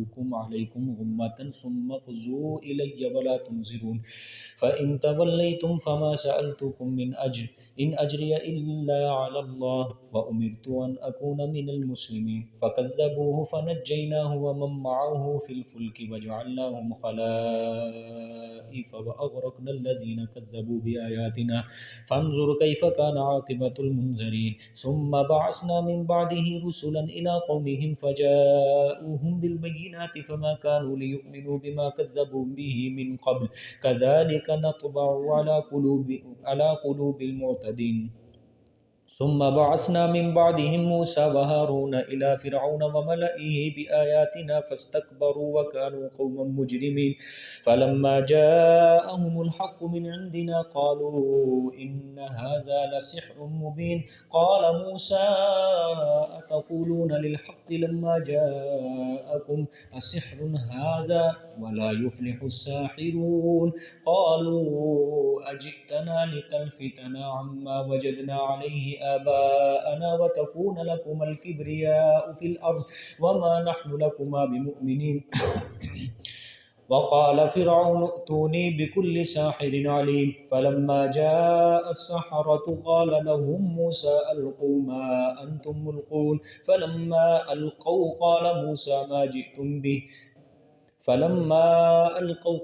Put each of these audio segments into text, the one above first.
أمركم عليكم غمة ثم اقضوا إلي ولا تنظرون فإن توليتم فما سألتكم من أجر إن أجري إلا على الله وأمرت أن أكون من المسلمين فكذبوه فنجيناه ومن معه في الفلك وجعلناهم خلائف وأغرقنا الذين كذبوا بآياتنا فانظر كيف كان عاقبة المنذرين ثم بعثنا من بعده رسلا إلى قومهم فجاءوهم بالبينات فما كانوا ليؤمنوا بما كذبوا به من قبل كذلك نطبع على قلوب المعتدين ثم بعثنا من بعدهم موسى وهارون إلى فرعون وملئه بآياتنا فاستكبروا وكانوا قوما مجرمين فلما جاءهم الحق من عندنا قالوا إن هذا لسحر مبين قال موسى أتقولون للحق لما جاءكم أسحر هذا ولا يفلح الساحرون قالوا أجئتنا لتلفتنا عما وجدنا عليه آباءنا وتكون لكما الكبرياء في الأرض وما نحن لكما بمؤمنين وقال فرعون ائتوني بكل ساحر عليم فلما جاء السحرة قال لهم موسى ألقوا ما أنتم ملقون فلما ألقوا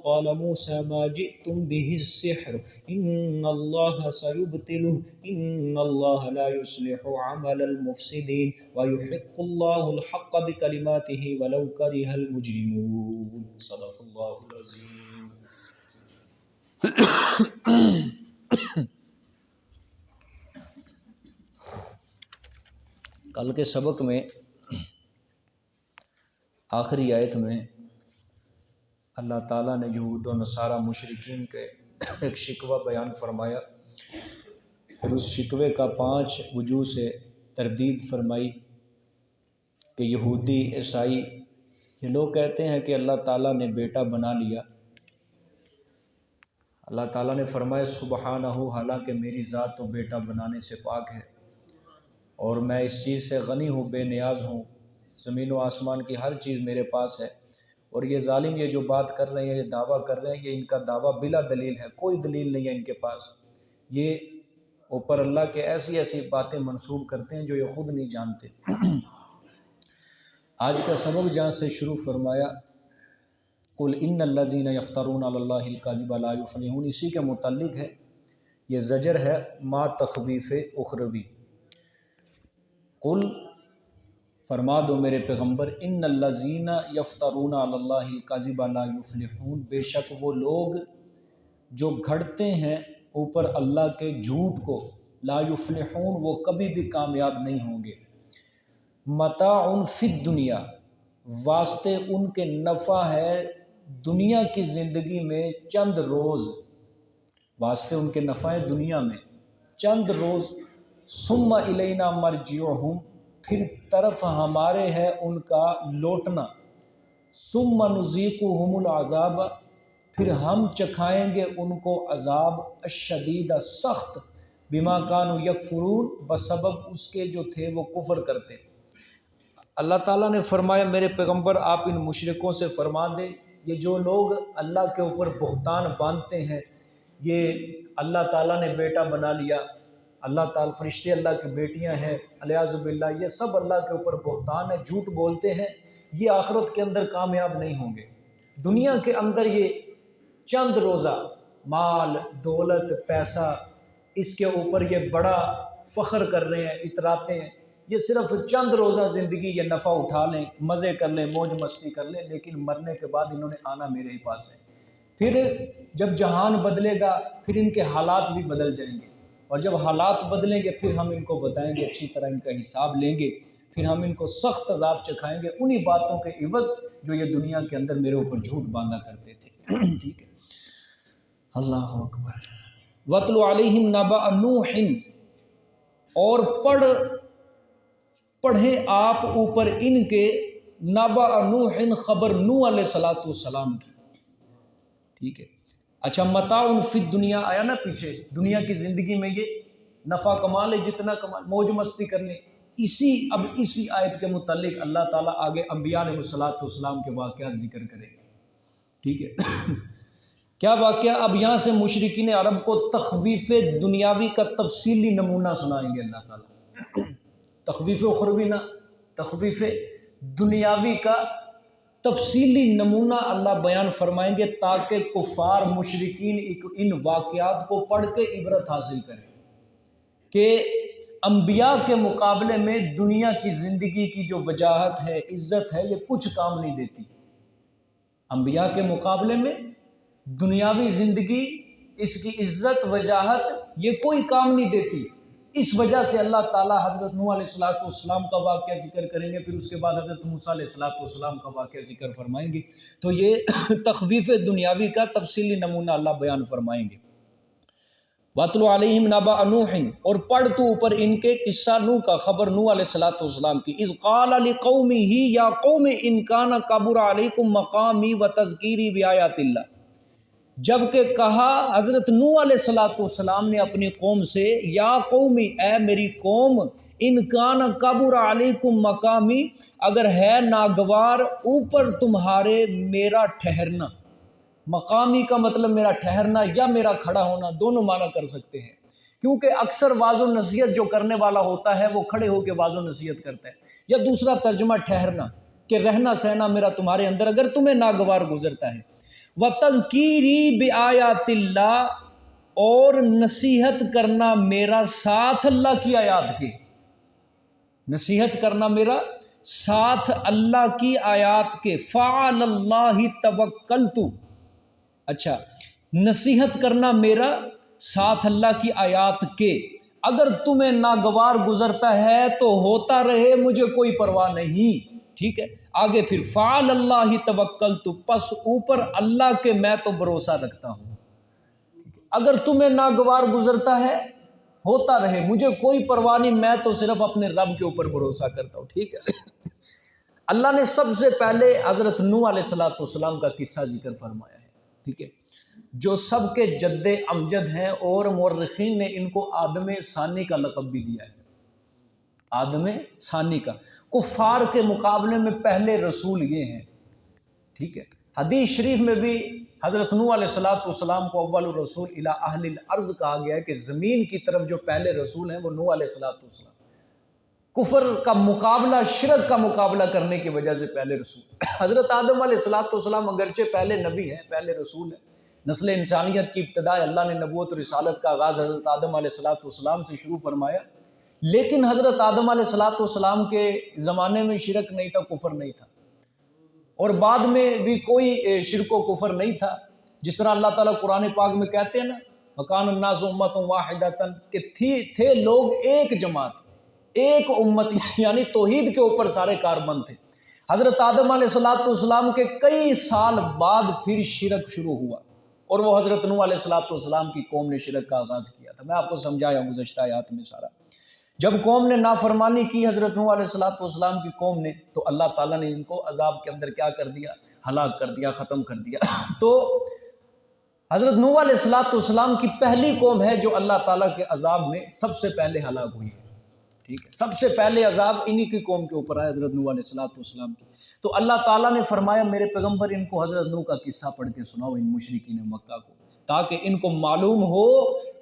قال موسى ما جئتم به السحر إن الله سيبطله إن الله لا يصلح عمل المفسدين ويحق الله الحق بكلماته ولو كره المجرمون صدق الله العظيم. کل کے سبق میں آخری آیت میں اللہ تعالیٰ نے یہود و نصارہ مشرکین کے ایک شکوہ بیان فرمایا، پھر اس شکوے کا 5 وجوہ سے تردید فرمائی کہ یہودی عیسائی یہ لوگ کہتے ہیں کہ اللہ تعالیٰ نے بیٹا بنا لیا۔ اللہ تعالیٰ نے فرمایا سبحانہ، حالانکہ میری ذات تو بیٹا بنانے سے پاک ہے اور میں اس چیز سے غنی ہوں، بے نیاز ہوں، زمین و آسمان کی ہر چیز میرے پاس ہے۔ اور یہ ظالم یہ جو بات کر رہے ہیں، یہ دعویٰ کر رہے ہیں، یہ ان کا دعویٰ بلا دلیل ہے، کوئی دلیل نہیں ہے ان کے پاس۔ یہ اوپر اللہ کے ایسی ایسی باتیں منسوب کرتے ہیں جو یہ خود نہیں جانتے۔ آج کا سبق جہاں سے شروع فرمایا قل ان الذین یفترون علی اللہ الکذب لا یفلحون، اسی کے متعلق ہے یہ زجر ہے ما تخویف اخروی۔ قل فرما دو میرے پیغمبر ان الذین یفترون علی اللہ الکذب لا یفلحون، بے شک وہ لوگ جو گھڑتے ہیں اوپر اللہ کے جھوٹ کو، لا یفلحون وہ کبھی بھی کامیاب نہیں ہوں گے۔ متاع فی الدنیا، واسطے ان کے نفع ہے دنیا کی زندگی میں چند روز، واسطے ان کے نفع ہے دنیا میں چند روز، ثم الینا مرجعہم پھر طرف ہمارے ہے ان کا لوٹنا، ثم نذیقہم العذاب پھر ہم چکھائیں گے ان کو عذاب الشدید سخت، بما کانوا یکفرون بسبب اس کے جو تھے وہ کفر کرتے۔ اللہ تعالیٰ نے فرمایا میرے پیغمبر آپ ان مشرکوں سے فرما دیں، یہ جو لوگ اللہ کے اوپر بہتان باندھتے ہیں، یہ اللہ تعالیٰ نے بیٹا بنا لیا، اللہ تعالیٰ فرشتے اللہ کی بیٹیاں ہیں، الیاذ باللہ، یہ سب اللہ کے اوپر بہتان ہے، جھوٹ بولتے ہیں، یہ آخرت کے اندر کامیاب نہیں ہوں گے۔ دنیا کے اندر یہ چند روزہ مال دولت پیسہ اس کے اوپر یہ بڑا فخر کر رہے ہیں، اتراتے ہیں، یہ صرف چند روزہ زندگی یہ نفع اٹھا لیں، مزے کر لیں، موج مستی کر لیں، لیکن مرنے کے بعد انہوں نے آنا میرے ہی پاس ہے۔ پھر جب جہان بدلے گا پھر ان کے حالات بھی بدل جائیں گے، اور جب حالات بدلیں گے پھر ہم ان کو بتائیں گے، اچھی طرح ان کا حساب لیں گے، پھر ہم ان کو سخت عذاب چکھائیں گے انہی باتوں کے عوض جو یہ دنیا کے اندر میرے اوپر جھوٹ باندھا کرتے تھے۔ ٹھیک ہے، اللہ اکبر۔ وَاتْلُ عَلَيْهِمْ نَبَأَ نُوحٍ، اور پڑھیں آپ اوپر ان کے نبأ نوح، خبر نوح علیہ السلام کی۔ ٹھیک ہے، اچھا متاع فی الدنیا آیا نا پیچھے، دنیا کی زندگی میں یہ نفع کما لے جتنا کما، موج مستی کر لیں، اسی آیت کے متعلق اللہ تعالیٰ آگے انبیاء علیہ السلام کے واقعات ذکر کریں گے، ٹھیک ہے۔ کیا واقعہ؟ اب یہاں سے مشرکین عرب کو تخویف دنیاوی کا تفصیلی نمونہ سنائیں گے اللہ تعالیٰ، تخویف اخروی نہ، تخویف دنیاوی کا تفصیلی نمونہ اللہ بیان فرمائیں گے تاکہ کفار مشرکین ان واقعات کو پڑھ کے عبرت حاصل کریں کہ انبیاء کے مقابلے میں دنیا کی زندگی کی جو وجاہت ہے، عزت ہے، یہ کچھ کام نہیں دیتی۔ انبیاء کے مقابلے میں دنیاوی زندگی، اس کی عزت، وجاہت، یہ کوئی کام نہیں دیتی۔ اس وجہ سے اللہ تعالیٰ حضرت نوح علیہ السلام کا واقعہ ذکر کریں گے، پھر اس کے بعد حضرت موسیٰ علیہ السلام کا واقعہ ذکر فرمائیں گے۔ تو یہ تخویف دنیاوی کا تفصیلی نمونہ اللہ بیان فرمائیں گے۔ وَاتْلُ عَلَيْهِمْ نَبَأَ نُوحٍ، اور پڑھ تو اوپر ان کے قصہ نوح کا، خبر نوح علیہ السلام کی۔ اِذْ قَالَ لِقَوْمِهِ يَا قَوْمِ إِنْ كَانَ كَبُرَ عَلَيْكُمْ مَقَامِي وَتَذْكِيرِي بِآيَاتِ اللَّهِ، جبکہ کہا حضرت نوح علیہ السلام نے اپنی قوم سے، یا قومی، اے میری قوم، ان کان کبر علیکم مقامی، اگر ہے ناگوار اوپر تمہارے میرا ٹھہرنا۔ مقامی کا مطلب میرا ٹھہرنا یا میرا کھڑا ہونا، دونوں معنی کر سکتے ہیں، کیونکہ اکثر واعظ و نصیحت جو کرنے والا ہوتا ہے وہ کھڑے ہو کے واعظ و نصیحت کرتا ہے، یا دوسرا ترجمہ ٹھہرنا، کہ رہنا سہنا میرا تمہارے اندر اگر تمہیں ناگوار گزرتا ہے۔ وَتَذْكِيرِي بِآيَاتِ اللَّهِ، اور نصیحت کرنا میرا ساتھ اللہ کی آیات کے، نصیحت کرنا میرا ساتھ اللہ کی آیات کے۔ فَعَلَى اللَّهِ تَوَكَّلْتُ، اچھا، نصیحت کرنا میرا ساتھ اللہ کی آیات کے، اگر تمہیں ناگوار گزرتا ہے تو ہوتا رہے، مجھے کوئی پرواہ نہیں، ٹھیک ہے۔ آگے پھر فَعَلَى اللَّهِ تَوَكَّلْتُ، پس اوپر اللہ کے میں تو بھروسہ رکھتا ہوں۔ اگر تمہیں ناگوار گزرتا ہے ہوتا رہے، مجھے کوئی پرواہ نہیں، میں تو صرف اپنے رب کے اوپر بھروسہ کرتا ہوں، ٹھیک ہے۔ اللہ نے سب سے پہلے حضرت نوح علیہ السلام کا قصہ ذکر فرمایا ہے، ٹھیک ہے، جو سب کے جد امجد ہیں، اور مورخین نے ان کو آدم ثانی کا لقب بھی دیا ہے، آدم ثانی کا۔ کفار کے مقابلے میں پہلے رسول یہ ہیں، ٹھیک ہے۔ حدیث شریف میں بھی حضرت نوح علیہ السلام کو اول الرسول الی اہل الارض کہا گیا ہے، کہ زمین کی طرف جو پہلے رسول ہیں وہ نوح علیہ السلام، کفر کا مقابلہ، شرک کا مقابلہ کرنے کی وجہ سے پہلے رسول۔ حضرت آدم علیہ السلام اگرچہ پہلے نبی ہیں، پہلے رسول ہیں، نسل انسانیت کی ابتدا اللہ نے نبوت و رسالت کا آغاز حضرت آدم علیہ السلام سے شروع فرمایا، لیکن حضرت آدم علیہ السلام کے زمانے میں شرک نہیں تھا، کفر نہیں تھا، اور بعد میں بھی کوئی شرک و کفر نہیں تھا، جس طرح اللہ تعالیٰ قرآن پاک میں کہتے ہیں نا، وَكَانَ النَّاسُ أُمَّةً وَاحِدَةً، کہ تھے لوگ ایک جماعت، ایک امت، یعنی توحید کے اوپر سارے کاربند تھے۔ حضرت آدم علیہ السلام کے کئی سال بعد پھر شرک شروع ہوا، اور وہ حضرت نوح علیہ السلام کی قوم نے شرک کا آغاز کیا تھا۔ میں آپ کو سمجھایا گزشتہ آیات میں سارا۔ جب قوم نے نافرمانی کی حضرت نوح علیہ السلام کی قوم نے، تو اللہ تعالیٰ نے ان کو عذاب کے اندر کیا کر دیا؟ ہلاک کر دیا، ختم کر دیا۔ تو حضرت نوح علیہ السلام کی پہلی قوم ہے جو اللہ تعالیٰ کے عذاب میں سب سے پہلے ہلاک ہوئی ہے، ٹھیک ہے، سب سے پہلے عذاب انہی کی قوم کے اوپر ہے، حضرت نوح علیہ السلام کی۔ تو اللہ تعالیٰ نے فرمایا میرے پیغمبر ان کو حضرت نوح کا قصہ پڑھ کے سناؤ، ان مشرکین مکہ کو، تاکہ ان کو معلوم ہو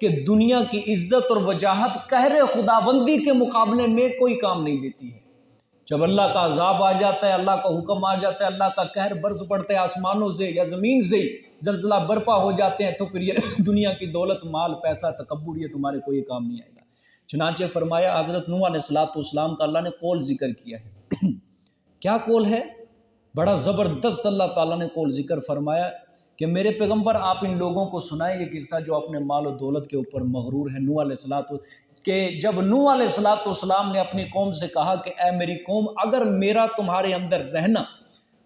کہ دنیا کی عزت اور وجاہت قہر خداوندی کے مقابلے میں کوئی کام نہیں دیتی ہے۔ جب اللہ کا عذاب آ جاتا ہے، اللہ کا حکم آ جاتا ہے، اللہ کا قہر برس پڑتا ہے آسمانوں سے یا زمین سے، زلزلہ برپا ہو جاتے ہیں، تو پھر یہ دنیا کی دولت، مال، پیسہ، تکبر، یہ تمہارے کوئی کام نہیں آئے گا۔ چنانچہ فرمایا حضرت نوح علیہ السلام کا اللہ نے قول ذکر کیا ہے۔ کیا قول ہے؟ بڑا زبردست اللہ تعالیٰ نے قول ذکر فرمایا کہ میرے پیغمبر آپ ان لوگوں کو سنائیں یہ قصہ جو اپنے مال و دولت کے اوپر مغرور ہے۔ نوح علیہ السلام، کہ جب نوح علیہ السلام نے اپنی قوم سے کہا کہ اے میری قوم، اگر میرا تمہارے اندر رہنا،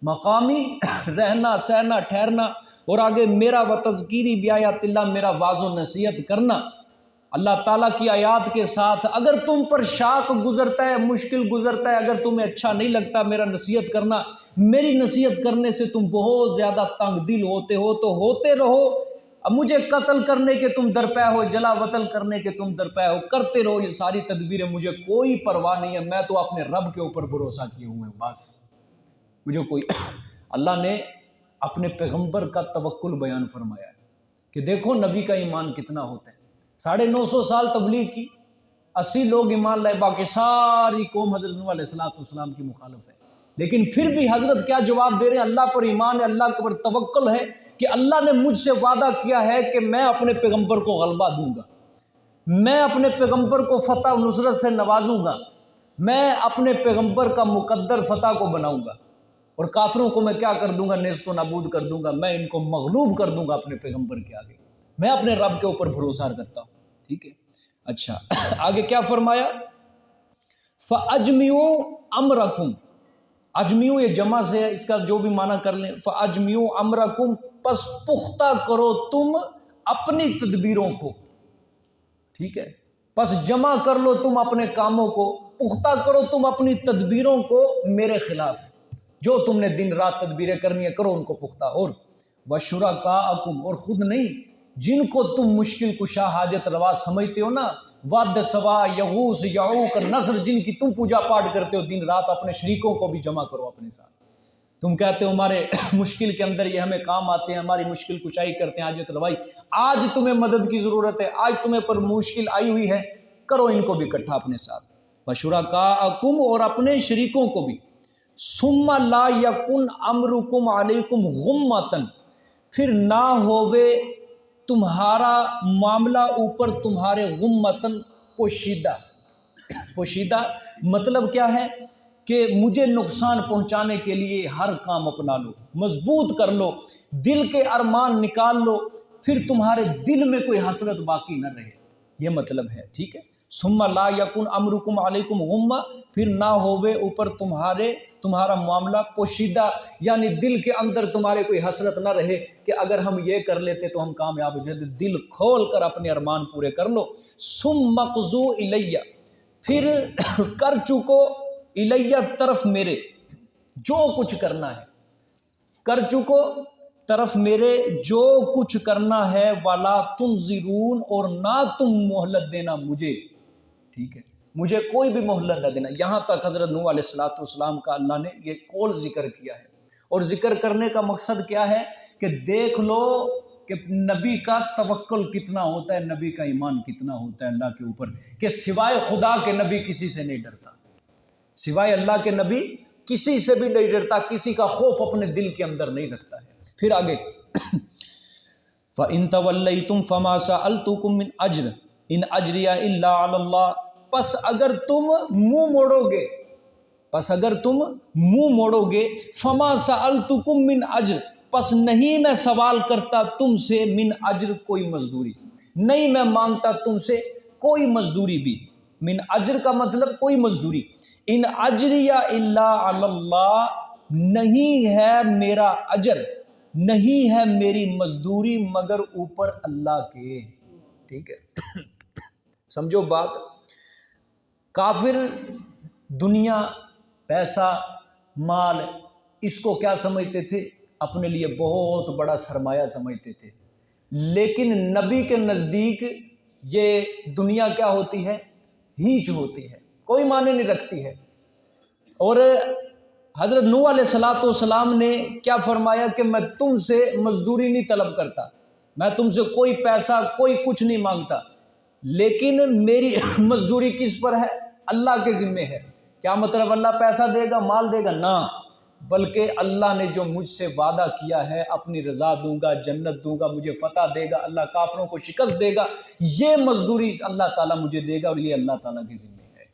مقامی رہنا، سہنا، ٹھہرنا، اور آگے میرا وتذکیری بیایات اللہ، میرا واعظ و نصیحت کرنا اللہ تعالیٰ کی آیات کے ساتھ، اگر تم پر شاق گزرتا ہے، مشکل گزرتا ہے، اگر تمہیں اچھا نہیں لگتا میرا نصیحت کرنا، میری نصیحت کرنے سے تم بہت زیادہ تنگ دل ہوتے ہو، تو ہوتے رہو، اب مجھے قتل کرنے کے تم درپے ہو، جلا وطن کرنے کے تم درپے ہو، کرتے رہو یہ ساری تدبیریں، مجھے کوئی پرواہ نہیں ہے، میں تو اپنے رب کے اوپر بھروسہ کیے ہوئے ہوں، بس مجھے کوئی اللہ نے اپنے پیغمبر کا توکل بیان فرمایا ہے کہ دیکھو نبی کا ایمان کتنا ہوتا ہے۔ 950 سال تبلیغ کی، 80 لوگ ایمان لائے، باقی ساری قوم حضرت نوح علیہ السلام کی مخالف ہے، لیکن پھر بھی حضرت کیا جواب دے رہے ہیں؟ اللہ پر ایمان ہے، اللہ کے پر توکل ہے کہ اللہ نے مجھ سے وعدہ کیا ہے کہ میں اپنے پیغمبر کو غلبہ دوں گا، میں اپنے پیغمبر کو فتح و نصرت سے نوازوں گا، میں اپنے پیغمبر کا مقدر فتح کو بناؤں گا، اور کافروں کو میں کیا کر دوں گا؟ نیست و نابود کر دوں گا، میں ان کو مغلوب کر دوں گا اپنے پیغمبر کے آگے، میں اپنے رب کے اوپر بھروسہ کرتا ہوں۔ ٹھیک ہے، اچھا آگے کیا فرمایا؟ فَأَجْمِعُوا أَمْرَكُمْ، اجمیو یہ جمع سے ہے، اس کا جو بھی معنی کر لیں، فَأَجْمِعُوا أَمْرَكُمْ، پس پختہ کرو تم اپنی تدبیروں کو، ٹھیک ہے، پس جمع کر لو تم اپنے کاموں کو، پختہ کرو تم اپنی تدبیروں کو میرے خلاف، جو تم نے دن رات تدبیریں کرنی ہے کرو ان کو پختہ، اور وَشُرَكَاءَكُمْ، اور خود نہیں، جن کو تم مشکل کشا حاجت روا سمجھتے ہو نا، واد سوا یغوث یعوق نصر، جن کی تم پوجا پاٹ کرتے ہو دن رات، اپنے شریکوں کو بھی جمع کرو اپنے ساتھ۔ تم کہتے ہو ہمارے مشکل کے اندر یہ ہمیں کام آتے ہیں، ہماری مشکل کشائی کرتے ہیں، حاجت روائی، آج تمہیں مدد کی ضرورت ہے، آج تمہیں پر مشکل آئی ہوئی ہے، کرو ان کو بھی اکٹھا اپنے ساتھ، وَشُرَكَاءَكُمْ، اور اپنے شریکوں کو بھی، ثُمَّ لَا يَكُنْ أَمْرُكُمْ عَلَيْكُمْ غُمَّةً، پھر نہ ہوئے تمہارا معاملہ اوپر تمہارے غمتن پوشیدہ، پوشیدہ مطلب کیا ہے کہ مجھے نقصان پہنچانے کے لیے ہر کام اپنا لو، مضبوط کر لو، دل کے ارمان نکال لو، پھر تمہارے دل میں کوئی حسرت باقی نہ رہے، یہ مطلب ہے۔ ٹھیک ہے، ثم لا یکن امرکم علیکم غمہ، پھر نہ ہوئے اوپر تمہارا معاملہ پوشیدہ، یعنی دل کے اندر تمہارے کوئی حسرت نہ رہے کہ اگر ہم یہ کر لیتے تو ہم کامیاب ہو جاتے، دل کھول کر اپنے ارمان پورے کر لو۔ ثم اقضوا الیہ، پھر کر چکو الیہ طرف میرے، جو کچھ کرنا ہے کر چکو طرف میرے، جو کچھ کرنا ہے، وَلَا تُنظِرُونَ، اور نہ تم مہلت دینا مجھے، ٹھیک ہے، مجھے کوئی بھی مہلت نہ دینا۔ یہاں تک حضرت نوح علیہ السلام کا اللہ نے یہ قول ذکر کیا ہے، اور ذکر کرنے کا مقصد کیا ہے کہ دیکھ لو کہ نبی کا توکل کتنا ہوتا ہے، نبی کا ایمان کتنا ہوتا ہے اللہ کے اوپر، کہ سوائے خدا کے نبی کسی سے نہیں ڈرتا، سوائے اللہ کے نبی کسی سے بھی نہیں ڈرتا، کسی کا خوف اپنے دل کے اندر نہیں رکھتا ہے۔ پھر آگے فَإِن تَوَلَّيْتُمْ فَمَا سَأَلْتُكُم مِّنْ أَجْرٍ إِنْ أَجْرِيَ إِلَّا عَلَى اللَّهِ، پس اگر تم منہ موڑو گے، پس اگر تم منہ موڑو گے، فَمَا سَأَلْتُكُم مِّنْ أَجْرٍ، پس نہیں میں سوال کرتا تم سے، من اجر، کوئی مزدوری، نہیں میں مانگتا تم سے کوئی مزدوری بھی، من اجر کا مطلب کوئی مزدوری، ان اجریہ الا علی اللہ، نہیں ہے میرا اجر، نہیں ہے میری مزدوری مگر اوپر اللہ کے۔ ٹھیک ہے، سمجھو بات، کافر دنیا، پیسہ، مال، اس کو کیا سمجھتے تھے؟ اپنے لیے بہت بڑا سرمایہ سمجھتے تھے، لیکن نبی کے نزدیک یہ دنیا کیا ہوتی ہے؟ ہیچ ہوتی ہے، کوئی معنی نہیں رکھتی ہے۔ اور حضرت نوح علیہ السلام نے کیا فرمایا کہ میں تم سے مزدوری نہیں طلب کرتا، میں تم سے کوئی پیسہ کوئی کچھ نہیں مانگتا، لیکن میری مزدوری کس پر ہے؟ اللہ کے ذمے ہے۔ کیا مطلب اللہ پیسہ دے گا، مال دے گا؟ نہ، بلکہ اللہ نے جو مجھ سے وعدہ کیا ہے، اپنی رضا دوں گا، جنت دوں گا، مجھے فتح دے گا، اللہ کافروں کو شکست دے گا، یہ مزدوری اللہ تعالیٰ مجھے دے گا، اور یہ اللہ تعالیٰ کے ذمے ہے۔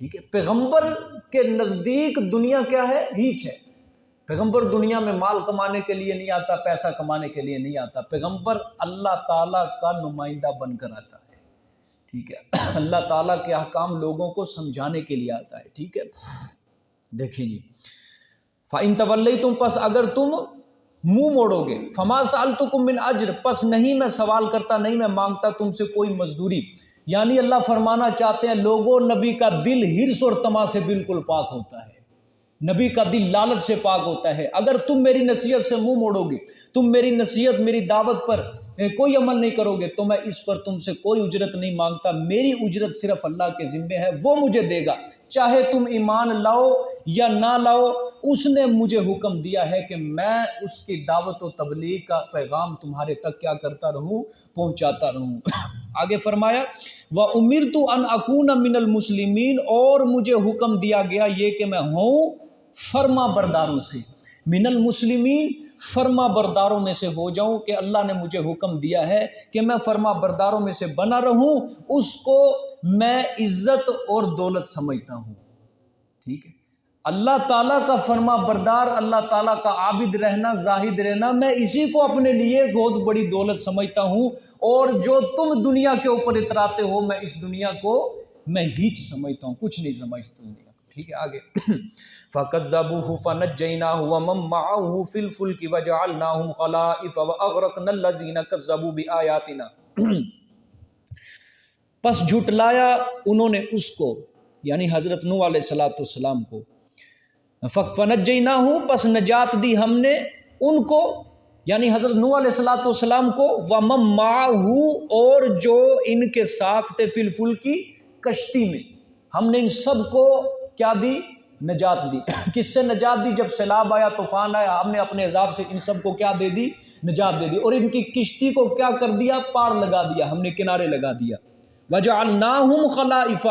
ٹھیک ہے، پیغمبر کے نزدیک دنیا کیا ہے؟ ہیچ ہے۔ پیغمبر دنیا میں مال کمانے کے لیے نہیں آتا، پیسہ کمانے کے لیے نہیں آتا، پیغمبر اللہ تعالیٰ کا نمائندہ بن کر آتا ہے۔ ٹھیک ہے، اللہ تعالیٰ کے احکام لوگوں کو سمجھانے کے لیے آتا ہے۔ ٹھیک ہے، دیکھیں جی، فَإِن تَوَلَّيْتُمْ، پس اگر تم منہ موڑو گے، فَمَا سَأَلْتُكُم مِّنْ أَجْرٍ، پس نہیں میں سوال کرتا، نہیں میں مانگتا تم سے کوئی مزدوری، یعنی اللہ فرمانا چاہتے ہیں لوگوں، نبی کا دل ہرس اور طمع سے بالکل پاک ہوتا ہے، نبی کا دل لالچ سے پاک ہوتا ہے۔ اگر تم میری نصیحت سے منہ موڑو گے، تم میری نصیحت، میری دعوت پر کوئی عمل نہیں کرو گے تو میں اس پر تم سے کوئی اجرت نہیں مانگتا، میری اجرت صرف اللہ کے ذمے ہے، وہ مجھے دے گا، چاہے تم ایمان لاؤ یا نہ لاؤ، اس نے مجھے حکم دیا ہے کہ میں اس کی دعوت و تبلیغ کا پیغام تمہارے تک کیا کرتا رہوں، پہنچاتا رہوں۔ آگے فرمایا وَأُمِرْتُ أَنْ أَكُونَ مِنَ الْمُسْلِمِينَ، اور مجھے حکم دیا گیا یہ کہ میں ہوں فرما برداروں سے، من المسلمین، فرما برداروں میں سے ہو جاؤں، کہ اللہ نے مجھے حکم دیا ہے کہ میں فرما برداروں میں سے بنا رہوں، اس کو میں عزت اور دولت سمجھتا ہوں۔ ٹھیک ہے، اللہ تعالیٰ کا فرما بردار، اللہ تعالیٰ کا عابد رہنا، زاہد رہنا، میں اسی کو اپنے لیے بہت بڑی دولت سمجھتا ہوں، اور جو تم دنیا کے اوپر اتراتے ہو میں اس دنیا کو میں ہیچ سمجھتا ہوں، کچھ نہیں سمجھتا ہوں۔ ٹھیک ہے، آگے فَكَذَّبُوهُ فَنَجَّيْنَاهُ وَمَن مَّعَهُ فِي الْفُلْكِ وَجَعَلْنَاهُمْ خَلَائِفَ وَأَغْرَقْنَا الَّذِينَ كَذَّبُوا بِآيَاتِنَا، پس جھٹلایا انہوں نے اس کو، یعنی حضرت نوح علیہ السلام کو، فَنَجَّيْنَاهُ، پس نجات دی ہم نے ان کو، یعنی حضرت نوح علیہ السلام کو، وَمَن مَّعَهُ، اور جو ان کے ساتھ تھے، فی الفلکی، کشتی میں، ہم نے ان سب کو کیا دی؟ نجات دی۔ کس سے نجات دی؟ جب سیلاب آیا، طوفان آیا، ہم نے اپنے عذاب سے ان سب کو کیا دے دی؟ نجات دے دی، اور ان کی کشتی کو کیا کر دیا؟ پار لگا دیا، ہم نے کنارے لگا دیا۔ وَجَعَلْنَاهُمْ خَلَائِفَ،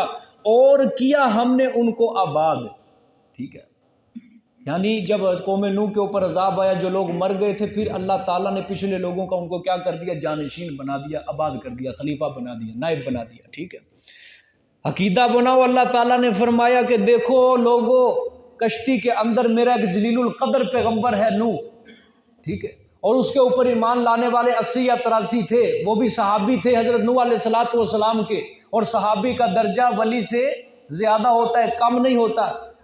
اور کیا ہم نے ان کو آباد۔ ٹھیک ہے، یعنی جب قوم نوح کے اوپر عذاب آیا، جو لوگ مر گئے تھے، پھر اللہ تعالیٰ نے پچھلے لوگوں کا ان کو کیا کر دیا؟ جانشین بنا دیا، آباد کر دیا، خلیفہ بنا دیا، نائب بنا دیا۔ ٹھیک ہے، عقیدہ بناؤ۔ اللہ تعالیٰ نے فرمایا کہ دیکھو لوگو، کشتی کے اندر میرا ایک جلیل القدر پیغمبر ہے نوح، ٹھیک ہے، اور اس کے اوپر ایمان لانے والے 80 یا 83 تھے، وہ بھی صحابی تھے حضرت نوح علیہ السلام کے، اور صحابی کا درجہ ولی سے زیادہ ہوتا ہے، کم نہیں ہوتا۔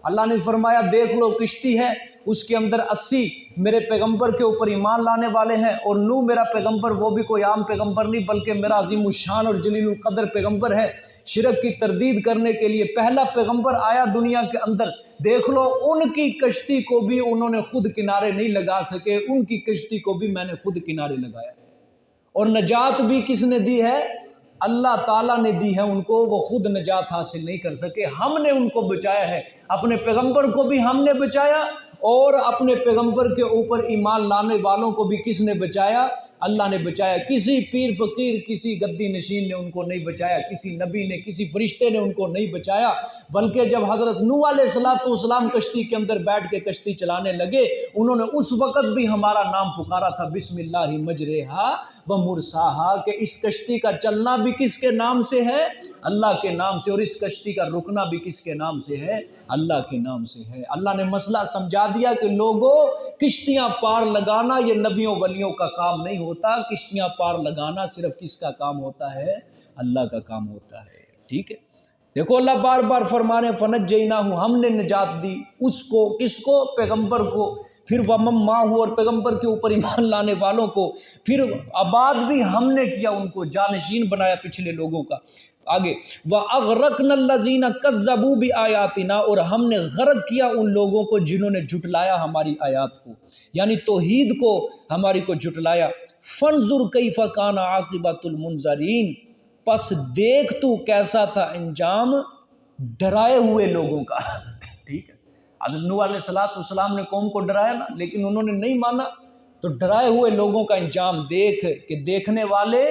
اللہ نے فرمایا دیکھ لو کشتی ہے، اس کے اندر 80 میرے پیغمبر کے اوپر ایمان لانے والے ہیں، اور نوح میرا پیغمبر وہ بھی کوئی عام پیغمبر نہیں بلکہ میرا عظیم الشان اور جلیل القدر پیغمبر ہے، شرک کی تردید کرنے کے لیے پہلا پیغمبر آیا دنیا کے اندر۔ دیکھ لو ان کی کشتی کو بھی انہوں نے خود کنارے نہیں لگا سکے، ان کی کشتی کو بھی میں نے خود کنارے لگایا، اور نجات بھی کس نے دی ہے؟ اللہ تعالیٰ نے دی ہے ان کو، وہ خود نجات حاصل نہیں کر سکے، ہم نے ان کو بچایا ہے، اپنے پیغمبر کو بھی ہم نے بچایا، اور اپنے پیغمبر کے اوپر ایمان لانے والوں کو بھی کس نے بچایا؟ اللہ نے بچایا۔ کسی پیر فقیر، کسی گدی نشین نے ان کو نہیں بچایا، کسی نبی نے، کسی فرشتے نے ان کو نہیں بچایا، بلکہ جب حضرت نوح علیہ السلام کشتی کے اندر بیٹھ کے کشتی چلانے لگے، انہوں نے اس وقت بھی ہمارا نام پکارا تھا، بسم اللہ مجریہا و مرساہا، کہ اس کشتی کا چلنا بھی کس کے نام سے ہے؟ اللہ کے نام سے، اور اس کشتی کا رکنا بھی کس کے نام سے ہے؟ اللہ کے نام سے ہے۔ اللہ نے مسئلہ سمجھا دیا کہ لوگوں، کشتیاں پار لگانا یہ نبیوں ولیوں کا کام نہیں ہوتا، کشتیاں پار لگانا صرف کس کا کام ہوتا ہے؟ اللہ کا کام ہوتا ہے۔ ٹھیک ہے، دیکھو اللہ بار بار فرمانے فنجیناہ، ہم نے نجات دی اس کو، کس کو؟ پیغمبر کو، پھر ومن معہ، اور پیغمبر کے اوپر ایمان لانے والوں کو، پھر آباد بھی ہم نے کیا، ان کو جانشین بنایا پچھلے لوگوں کا۔ آگے وَأَغْرَقْنَا الَّذِينَ كَذَّبُوا بِآيَاتِنَا، اور ہم نے غرق کیا ان لوگوں کو جنہوں نے جھٹلایا ہماری آیات کو، یعنی توحید کو ہماری کو جھٹلایا۔ فَانظُرْ كَيْفَ كَانَ عَاقِبَةُ الْمُنذَرِينَ، پس دیکھ تو کیسا تھا انجام ڈرائے ہوئے لوگوں کا۔ ٹھیک ہے، حضرت نوح علیہ السلام نے قوم کو ڈرایا نا، لیکن انہوں نے نہیں مانا، تو ڈرائے ہوئے لوگوں کا انجام دیکھ، کہ دیکھنے والے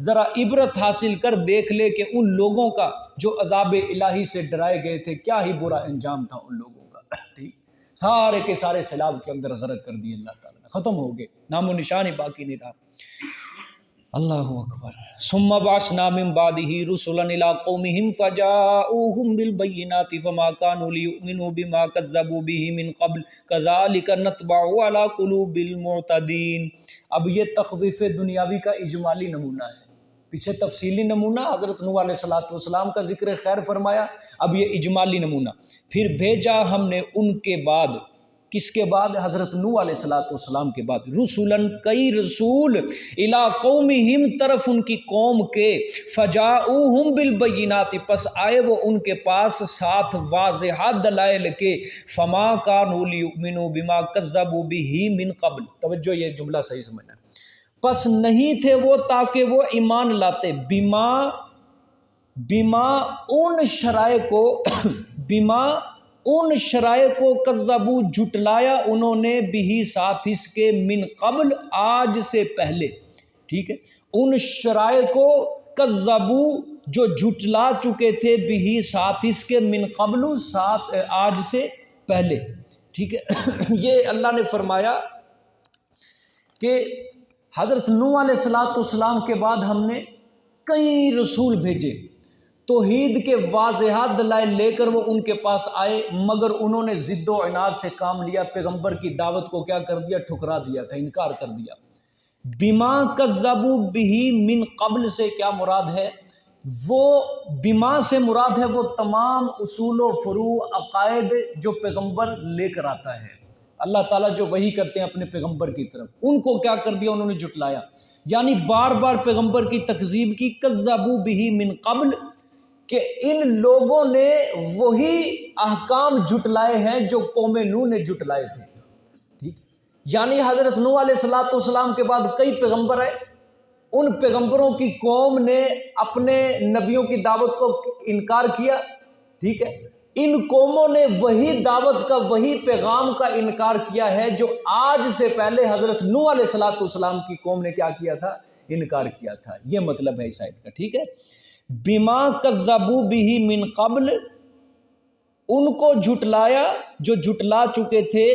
ذرا عبرت حاصل کر دیکھ لے کہ ان لوگوں کا جو عذاب الہی سے ڈرائے گئے تھے کیا ہی برا انجام تھا ان لوگوں کا۔ ٹھیک، سارے کے سارے سیلاب کے اندر غرق کر دیے اللہ تعالیٰ نے، ختم ہو گئے، نام و نشان ہی باقی نہیں رہا۔ اللہ اکبر۔ ثم بعثنا من بعده رسلا الى قومهم فجاءوهم بالبينات فما كانوا ليؤمنوا بما كذبوا به من قبل كذلك نطبع على قلوب المعتدين۔ اب یہ تخویف دنیاوی کا اجمالی نمونہ ہے، پیچھے تفصیلی نمونہ حضرت نوح علیہ السلام کا ذکر خیر فرمایا، اب یہ اجمالی نمونہ۔ پھر بھیجا ہم نے ان کے بعد، کس کے بعد؟ حضرت نوح علیہ السلام کے بعد، رسولن، کئی رسول، الی قومہم، طرف ان کی قوم کے، فجاؤہم بالبینات، پس آئے وہ ان کے پاس ساتھ واضح دلائل کے، فما کانوا لیؤمنوا بما کذبوا بہ من قبل۔ توجہ، یہ جملہ صحیح سمجھنا، پس نہیں تھے وہ تاکہ وہ ایمان لاتے، بما ان شرائع کو کذبوا جھٹلایا انہوں نے بھی ساتھ اس کے من قبل آج سے پہلے، ٹھیک ہے، ان شرائع کو کذبوا جو جھٹلا چکے تھے بھی ساتھ اس کے من قبل ساتھ آج سے پہلے، ٹھیک ہے۔ یہ اللہ نے فرمایا کہ حضرت نوح علیہ السلام کے بعد ہم نے کئی رسول بھیجے، توحید کے واضحات دلائل لے کر وہ ان کے پاس آئے، مگر انہوں نے ضد و عناد سے کام لیا، پیغمبر کی دعوت کو کیا کر دیا؟ ٹھکرا دیا تھا، انکار کر دیا۔ بما کذبوا بہ من قبل سے کیا مراد ہے؟ وہ بما سے مراد ہے وہ تمام اصول و فروع عقائد جو پیغمبر لے کر آتا ہے، اللہ تعالیٰ جو وحی کرتے ہیں اپنے پیغمبر کی طرف، ان کو کیا کر دیا؟ انہوں نے جھٹلایا، یعنی بار بار پیغمبر کی تکذیب کی۔ کذبوا بہ من قبل کہ ان لوگوں نے وہی احکام جھٹلائے ہیں جو قوم نوح نے جھٹلائے تھے، ٹھیک، یعنی حضرت نوح علیہ السلام کے بعد کئی پیغمبر آئے، ان پیغمبروں کی قوم نے اپنے نبیوں کی دعوت کو انکار کیا، ٹھیک ہے، ان قوموں نے وہی دعوت کا وہی پیغام کا انکار کیا ہے جو آج سے پہلے حضرت نوح علیہ السلام کی قوم نے کیا کیا تھا؟ انکار کیا تھا۔ یہ مطلب ہے اس آیت کا، ٹھیک ہے۔ بما کذبوا بہ من قبل، ان کو جھٹلایا جو جھٹلا چکے تھے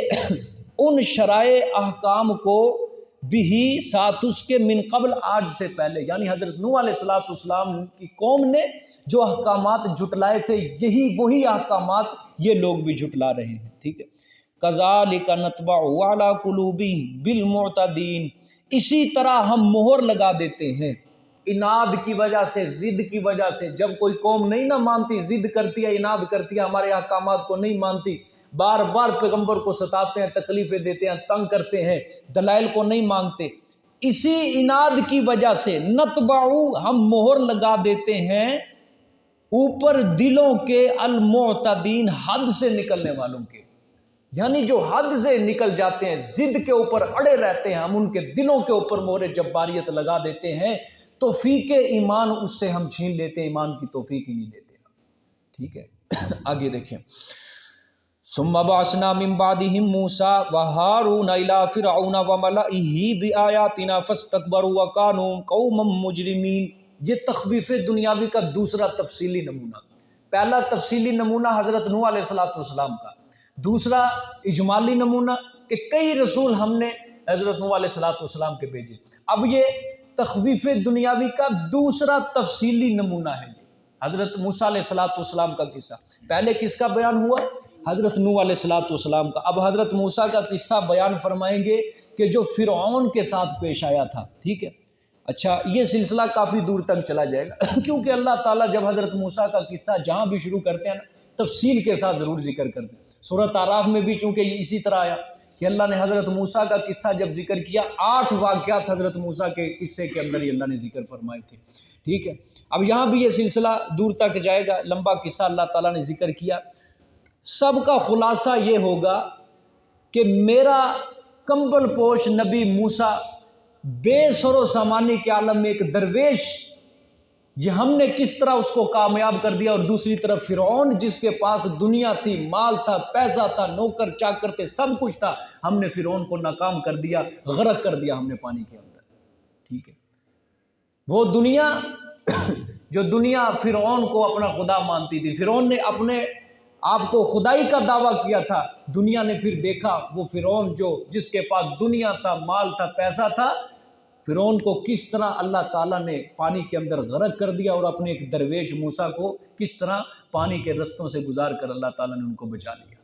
ان شرائع احکام کو، بھی ساتھ اس کے من قبل آج سے پہلے، یعنی حضرت نوح علیہ السلام کی قوم نے جو احکامات جھٹلائے تھے یہی وہی احکامات یہ لوگ بھی جھٹلا رہے ہیں، ٹھیک ہے۔ کذالک نطبع علی قلوب بالمعتدین، اسی طرح ہم مہر لگا دیتے ہیں اناد کی وجہ سے، ضد کی وجہ سے۔ جب کوئی قوم نہیں نہ مانتی، ضد کرتی ہے، اناد کرتی ہے، ہمارے احکامات کو نہیں مانتی، بار بار پیغمبر کو ستاتے ہیں، تکلیفیں دیتے ہیں، تنگ کرتے ہیں، دلائل کو نہیں مانگتے، اسی اناد کی وجہ سے نتبعو ہم مہر لگا دیتے ہیں اوپر دلوں کے، المعتدین حد سے نکلنے والوں کے، یعنی جو حد سے نکل جاتے ہیں، ضد کے اوپر اڑے رہتے ہیں، ہم ان کے دلوں کے اوپر مہر جباریت لگا دیتے ہیں، توفیق ایمان اس سے ہم چھین لیتے ہیں، ایمان کی توفیق ہی نہیں دیتے، ٹھیک ہے۔ آگے دیکھیں، ثم بعثنا من بعدهم موسى وهارون الى فرعون وملئه بآياتنا فاستكبروا وكانوا قوما مجرمين۔ یہ تخویف دنیاوی کا دوسرا تفصیلی نمونہ۔ پہلا تفصیلی نمونہ حضرت نوح علیہ السلام کا، دوسرا اجمالی نمونہ کہ کئی رسول ہم نے حضرت نوح علیہ السلام کے بھیجے۔ اب یہ تخویف دنیاوی کا دوسرا تفصیلی نمونہ ہے، حضرت موسیٰ علیہ السلام کا قصہ۔ پہلے کس کا بیان ہوا؟ حضرت نوح علیہ السلام کا۔ اب حضرت موسیٰ کا قصہ بیان فرمائیں گے کہ جو فرعون کے ساتھ پیش آیا تھا، ٹھیک ہے۔ اچھا، یہ سلسلہ کافی دور تک چلا جائے گا کیونکہ اللہ تعالیٰ جب حضرت موسیٰ کا قصہ جہاں بھی شروع کرتے ہیں نا، تفصیل کے ساتھ ضرور ذکر کرتے ہیں۔ سورۃ اعراف میں بھی چونکہ یہ اسی طرح آیا کہ اللہ نے حضرت موسیٰ کا قصہ جب ذکر کیا، 8 واقعات حضرت موسیٰ کے قصے کے اندر ہی اللہ نے ذکر فرمائے تھے، ٹھیک ہے۔ اب یہاں بھی یہ سلسلہ دور تک جائے گا، لمبا قصہ اللہ تعالیٰ نے ذکر کیا۔ سب کا خلاصہ یہ ہوگا کہ میرا کمبل پوش نبی موسیٰ بے سر و سامانی کے عالم میں ایک درویش، یہ ہم نے کس طرح اس کو کامیاب کر دیا، اور دوسری طرف فرعون جس کے پاس دنیا تھی، مال تھا، پیسہ تھا، نوکر چاکر تھے، سب کچھ تھا، ہم نے فرعون کو ناکام کر دیا، غرق کر دیا ہم نے پانی کے اندر، ٹھیک ہے۔ وہ دنیا جو دنیا فرعون کو اپنا خدا مانتی تھی، فرعون نے اپنے آپ کو خدائی کا دعویٰ کیا تھا، دنیا نے پھر دیکھا وہ فرعون جو جس کے پاس دنیا تھا، مال تھا، پیسہ تھا، فرعون کو کس طرح اللہ تعالیٰ نے پانی کے اندر غرق کر دیا، اور اپنے ایک درویش موسیٰ کو کس طرح پانی کے رستوں سے گزار کر اللہ تعالیٰ نے ان کو بچا لیا،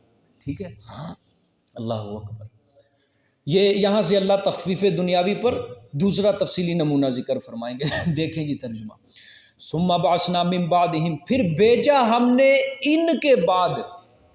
ٹھیک ہے۔ اللہ اکبر۔ یہ یہاں سے اللہ تخفیف دنیاوی پر دوسرا تفصیلی نمونہ ذکر فرمائیں گے۔ دیکھیں جی ترجمہ، ثم بعثنا من بعدہم، پھر بھیجا ہم نے ان کے بعد،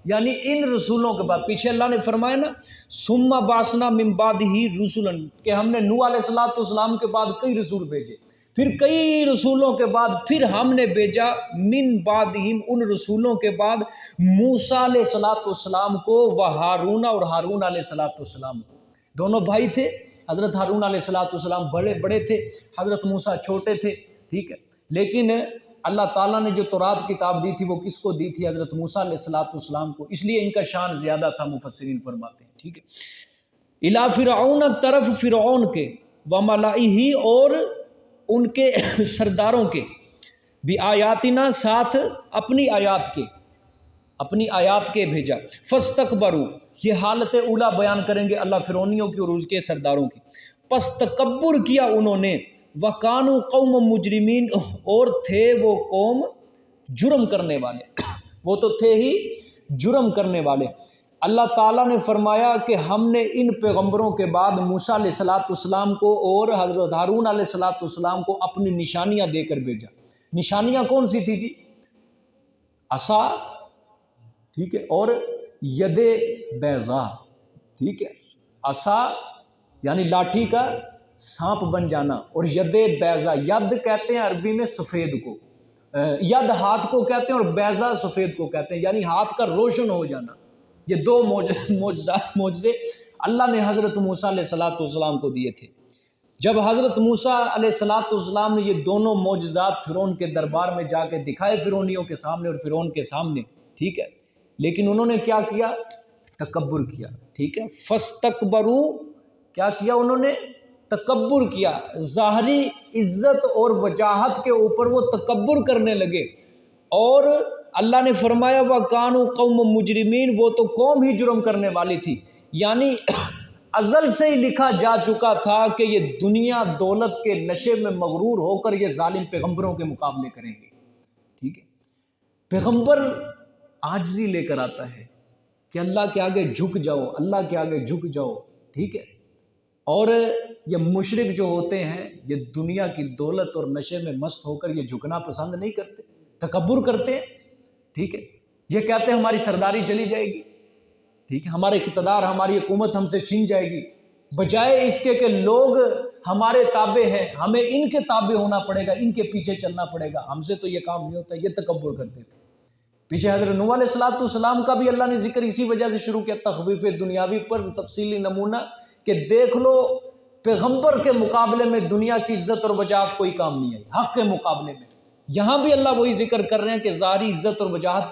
یعنی ان رسولوں کے بعد۔ پیچھے اللہ نے فرمایا نا ثم بعثنا من بعدہ رسلا، کہ ہم نے نوح علیہ السلام کے بعد کئی رسول بھیجے، پھر کئی رسولوں کے بعد پھر ہم نے بھیجا من بعدہم، ان رسولوں کے بعد، موسیٰ علیہ السلام کو، و ہارون، اور ہارون علیہ السلام کو، دونوں بھائی تھے، حضرت ہارون علیہ السلام بڑے بڑے تھے، حضرت موسیٰ چھوٹے تھے، ٹھیک ہے، لیکن اللہ تعالیٰ نے جو تورات کتاب دی تھی وہ کس کو دی تھی؟ حضرت موسیٰ علیہ السلام کو، اس لیے ان کا شان زیادہ تھا، مفسرین فرماتے ہیں، ٹھیک ہے۔ الا فرعون، طرف فرعون کے، وملئہ اور ان کے سرداروں کے، بھی آیاتنا ساتھ اپنی آیات کے بھیجا، فاستکبروا، یہ حالت اولا بیان کریں گے اللہ فرعونیوں کی اور اس کے سرداروں کی، پس تکبر کیا انہوں نے، وَكَانُوا قَوْمًا مُجْرِمِينَ، اور تھے وہ قوم جرم کرنے والے، وہ تو تھے ہی جرم کرنے والے۔ اللہ تعالیٰ نے فرمایا کہ ہم نے ان پیغمبروں کے بعد موسیٰ علیہ السلام کو اور حضرت ہارون علیہ السلام کو اپنی نشانیاں دے کر بھیجا۔ نشانیاں کون سی تھی جی؟ عصا، ٹھیک ہے، اور ید بیضا، ٹھیک ہے، عصا یعنی لاٹھی کا سانپ بن جانا، اور ید بیضا، ید کہتے ہیں عربی میں سفید کو، ید ہاتھ کو کہتے ہیں اور بیضا سفید کو کہتے ہیں، یعنی ہاتھ کا روشن ہو جانا۔ یہ دو معجزے اللہ نے حضرت موسیٰ علیہ السلام کو دیے تھے۔ جب حضرت موسیٰ علیہ السلام نے یہ دونوں معجزات فرعون کے دربار میں جا کے دکھائے، فرعونیوں کے سامنے اور فرعون کے سامنے، ٹھیک ہے، لیکن انہوں نے کیا کیا؟ تکبر کیا، ٹھیک ہے، فاستکبروا، کیا کیا انہوں نے؟ تکبر کیا، ظاہری عزت اور وجاہت کے اوپر وہ تکبر کرنے لگے، اور اللہ نے فرمایا وَكَانُوا قَوْمًا مُجْرِمِينَ، وہ تو قوم ہی جرم کرنے والی تھی، یعنی ازل سے ہی لکھا جا چکا تھا کہ یہ دنیا دولت کے نشے میں مغرور ہو کر یہ ظالم پیغمبروں کے مقابلے کریں گے، ٹھیک ہے۔ پیغمبر عاجزی لے کر آتا ہے کہ اللہ کے آگے جھک جاؤ، اللہ کے آگے جھک جاؤ، ٹھیک ہے، اور یہ مشرک جو ہوتے ہیں یہ دنیا کی دولت اور نشے میں مست ہو کر یہ جھکنا پسند نہیں کرتے، تکبر کرتے ہیں، ٹھیک ہے، یہ کہتے ہیں ہماری سرداری چلی جائے گی، ٹھیک ہے، ہمارے اقتدار، ہماری حکومت ہم سے چھین جائے گی، بجائے اس کے کہ لوگ ہمارے تابع ہیں، ہمیں ان کے تابع ہونا پڑے گا، ان کے پیچھے چلنا پڑے گا، ہم سے تو یہ کام نہیں ہوتا، یہ تکبر کرتے تھے۔ پیچھے حضرت نوح علیہ السلام کا بھی اللہ نے ذکر اسی وجہ سے شروع کیا، تخویف دنیاوی پر تفصیلی نمونہ، کہ دیکھ لو پیغمبر کے مقابلے میں دنیا کی عزت اور وجاہت کوئی کام نہیں آئی، حق کے مقابلے میں۔ یہاں بھی اللہ وہی ذکر کر رہے ہیں کہ ظاہری عزت اور وجاہت